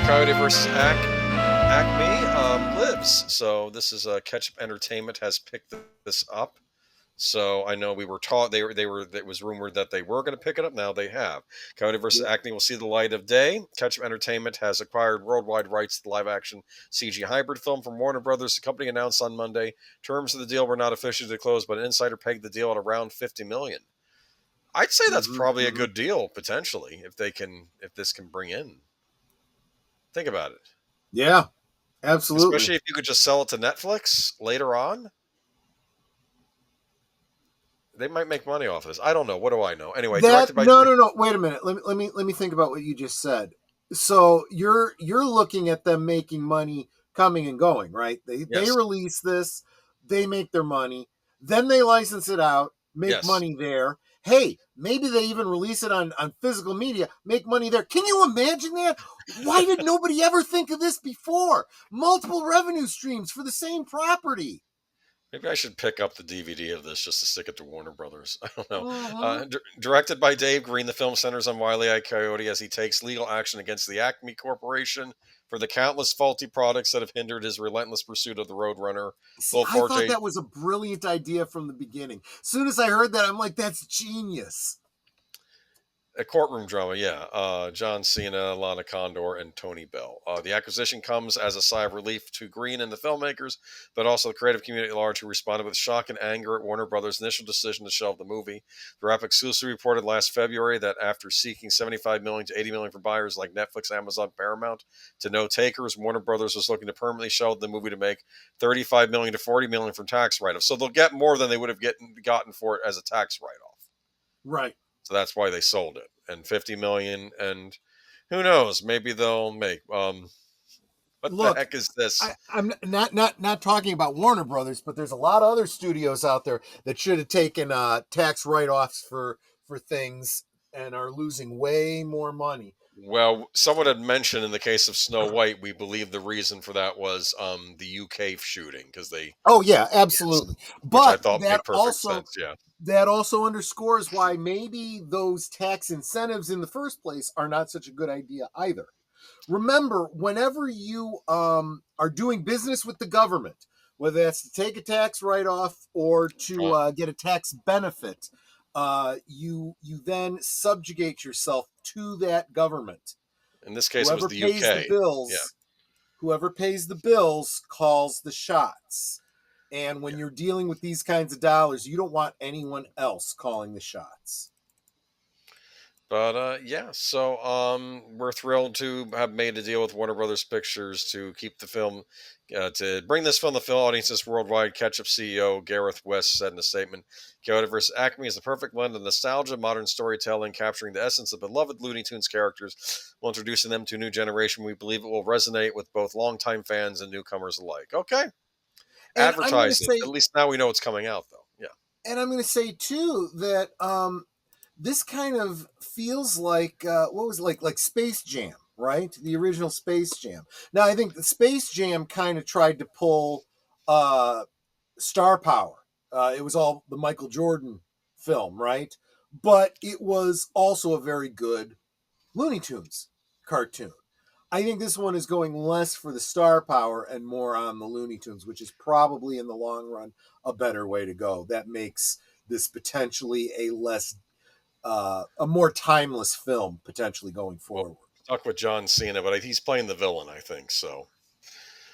Coyote versus Acme lives. So this is Ketchup Entertainment has picked this up. So I know we were taught it was rumored that they were going to pick it up. Now they have. Coyote versus Acme will see the light of day. Ketchup Entertainment has acquired worldwide rights to the live-action CG hybrid film from Warner Brothers. The company announced on Monday terms of the deal were not officially disclosed, but an insider pegged the deal at around $50 million. I'd say that's probably a good deal potentially if this can bring in. Think about it. Yeah, absolutely. Especially if you could just sell it to Netflix later on. They might make money off of this. I don't know. What do I know? Anyway, directed by no. Wait a minute. Let me think about what you just said. So you're looking at them making money coming and going, right? They release this, they make their money, then they license it out, make money there. Hey, maybe they even release it on physical media, make money there. Can you imagine that? Why did nobody ever think of this before? Multiple revenue streams for the same property. Maybe I should pick up the DVD of this just to stick it to Warner Brothers. I don't know. Directed by Dave Green, the film centers on Wile E. Coyote as he takes legal action against the Acme Corporation for the countless faulty products that have hindered his relentless pursuit of the Roadrunner. I thought that was a brilliant idea from the beginning. As soon as I heard that, I'm like, that's genius. A courtroom drama, John Cena, Lana Condor, and Tony Bell. The acquisition comes as a sigh of relief to Green and the filmmakers, but also the creative community at large, who responded with shock and anger at Warner Brothers' initial decision to shelve the movie. The Wrap exclusively reported last February that after seeking $75 million to $80 million from buyers like Netflix, Amazon, Paramount, to no takers, Warner Brothers was looking to permanently shelve the movie to make $35 million to $40 million from tax write-offs. So they'll get more than they would have gotten for it as a tax write-off. Right. So that's why they sold it. And $50 million, and who knows? Maybe they'll make. What the heck is this? I'm not talking about Warner Brothers, but there's a lot of other studios out there that should have taken tax write-offs for things and are losing way more money. Well, someone had mentioned in the case of Snow White, we believe the reason for that was the UK shooting because they. Oh yeah, absolutely. But I thought made perfect sense. Yeah. That also underscores why maybe those tax incentives in the first place are not such a good idea either. Remember, whenever you are doing business with the government, whether that's to take a tax write-off or to get a tax benefit, you then subjugate yourself to that government. In this case, it was the UK. The bills, Whoever pays the bills calls the shots. And when you're dealing with these kinds of dollars, you don't want anyone else calling the shots. But so we're thrilled to have made a deal with Warner Brothers Pictures to keep the film, to bring this film to film audiences worldwide. Ketchup CEO Gareth West said in a statement, Coyote vs. Acme is the perfect blend of nostalgia, modern storytelling, capturing the essence of beloved Looney Tunes characters while introducing them to a new generation. We believe it will resonate with both longtime fans and newcomers alike. Okay. Advertise it. At least now we know it's coming out, though. Yeah. And I'm going to say, too, that this kind of feels like, what was it, like Space Jam, right? The original Space Jam. Now, I think the Space Jam kind of tried to pull star power. It was all the Michael Jordan film, right? But it was also a very good Looney Tunes cartoon. I think this one is going less for the star power and more on the Looney Tunes, which is probably in the long run a better way to go. That makes this potentially a more timeless film potentially going forward. Stuck with John Cena, but he's playing the villain, I think. So,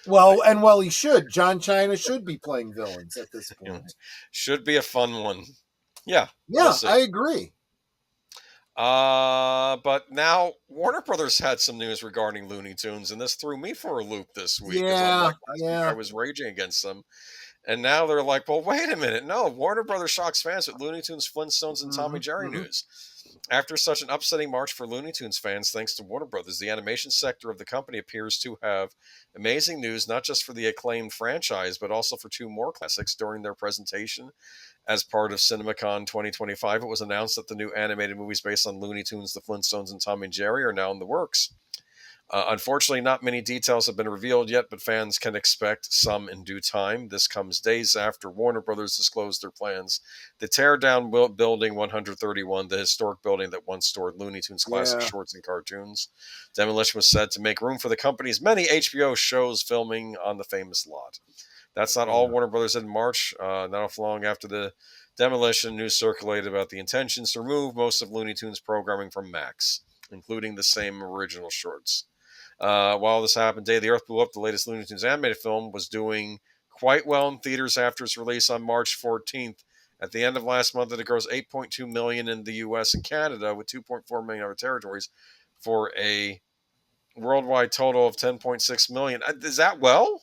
well, he should. John Cena should be playing villains at this point. Should be a fun one. Yeah. Yeah, I agree. But now Warner Brothers had some news regarding Looney Tunes, and this threw me for a loop this week. Last week I was raging against them. And now they're like, well, wait a minute. No, Warner Brothers shocks fans with Looney Tunes, Flintstones, and Tom and Jerry news. After such an upsetting March for Looney Tunes fans, thanks to Warner Brothers, the animation sector of the company appears to have amazing news, not just for the acclaimed franchise, but also for two more classics. During their presentation as part of CinemaCon 2025, it was announced that the new animated movies based on Looney Tunes, the Flintstones, and Tom and Jerry are now in the works. Unfortunately, not many details have been revealed yet, but fans can expect some in due time. This comes days after Warner Brothers disclosed their plans to tear down Building 131, the historic building that once stored Looney Tunes classic Yeah. shorts and cartoons. Demolition was said to make room for the company's many HBO shows filming on the famous lot. That's not all Yeah. Warner Brothers did in March. Not long after the demolition, news circulated about the intentions to remove most of Looney Tunes programming from Max, including the same original shorts. While this happened, Day of the Earth Blew Up, the latest Looney Tunes animated film, was doing quite well in theaters after its release on March 14th. At the end of last month, it grossed $8.2 million in the U.S. and Canada, with $2.4 million in other territories, for a worldwide total of $10.6 million. Is that well?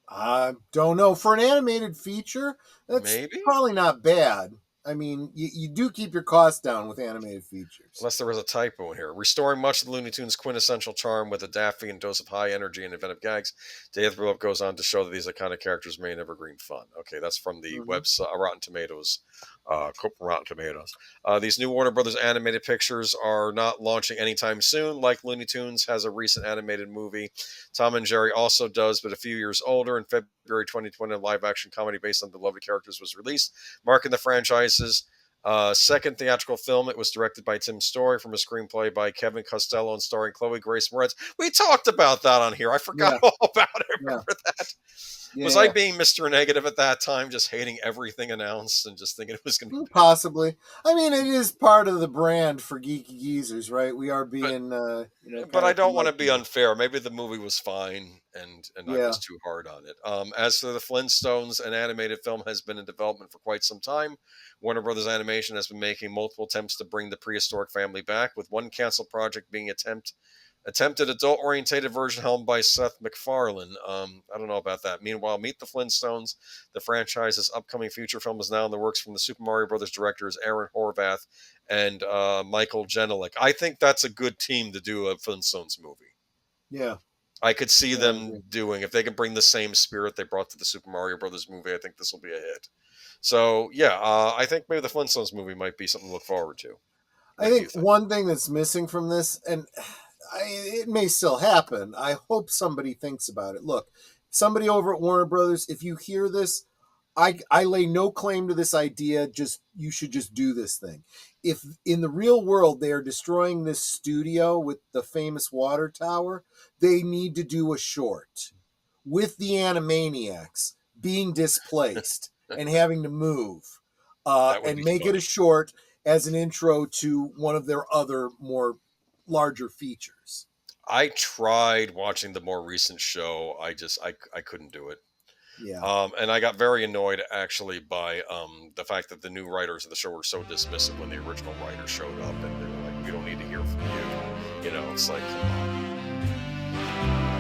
I don't know. For an animated feature, that's Maybe. probably not bad. I mean, you do keep your costs down with animated features. Unless there was a typo in here. Restoring much of the Looney Tunes' quintessential charm with a daffy and dose of high energy and inventive gags, Day of the Earth goes on to show that these iconic characters remain evergreen fun. Okay, that's from the website Rotten Tomatoes. Rotten Tomatoes. These new Warner Brothers animated pictures are not launching anytime soon. Like Looney Tunes has a recent animated movie. Tom and Jerry also does, but a few years older. In February 2020, a live-action comedy based on beloved characters was released, marking the franchise's second theatrical film. It was directed by Tim Story from a screenplay by Kevin Costello and starring Chloe Grace Moretz. We talked about that on here. I forgot all about it. Remember that? Yeah. Was I being Mr. Negative at that time, just hating everything announced and just thinking it was going to be possibly? I mean, it is part of the brand for Geeky Geezers, right? We are being, but I don't want to be unfair. Maybe the movie was fine, and I was too hard on it. As for the Flintstones, an animated film has been in development for quite some time. Warner Brothers Animation has been making multiple attempts to bring the prehistoric family back, with one canceled project being attempted adult-orientated version helmed by Seth MacFarlane. I don't know about that. Meanwhile, Meet the Flintstones, the franchise's upcoming feature film, is now in the works from the Super Mario Brothers directors Aaron Horvath and Michael Jenelic. I think that's a good team to do a Flintstones movie. Yeah. I could see them doing, if they can bring the same spirit they brought to the Super Mario Brothers movie, I think this will be a hit. So, yeah, I think maybe the Flintstones movie might be something to look forward to. I think one thing that's missing from this, and it may still happen, I hope somebody thinks about it. Look, somebody over at Warner Brothers, if you hear this, I lay no claim to this idea. You should just do this thing. If in the real world they are destroying this studio with the famous water tower, they need to do a short with the Animaniacs being displaced and having to move, and make it a short as an intro to one of their other more larger features. I tried watching the more recent show. I couldn't do it. Yeah. And I got very annoyed actually by the fact that the new writers of the show were so dismissive when the original writers showed up, and they were like, "We don't need to hear from you." You know, it's like, come on.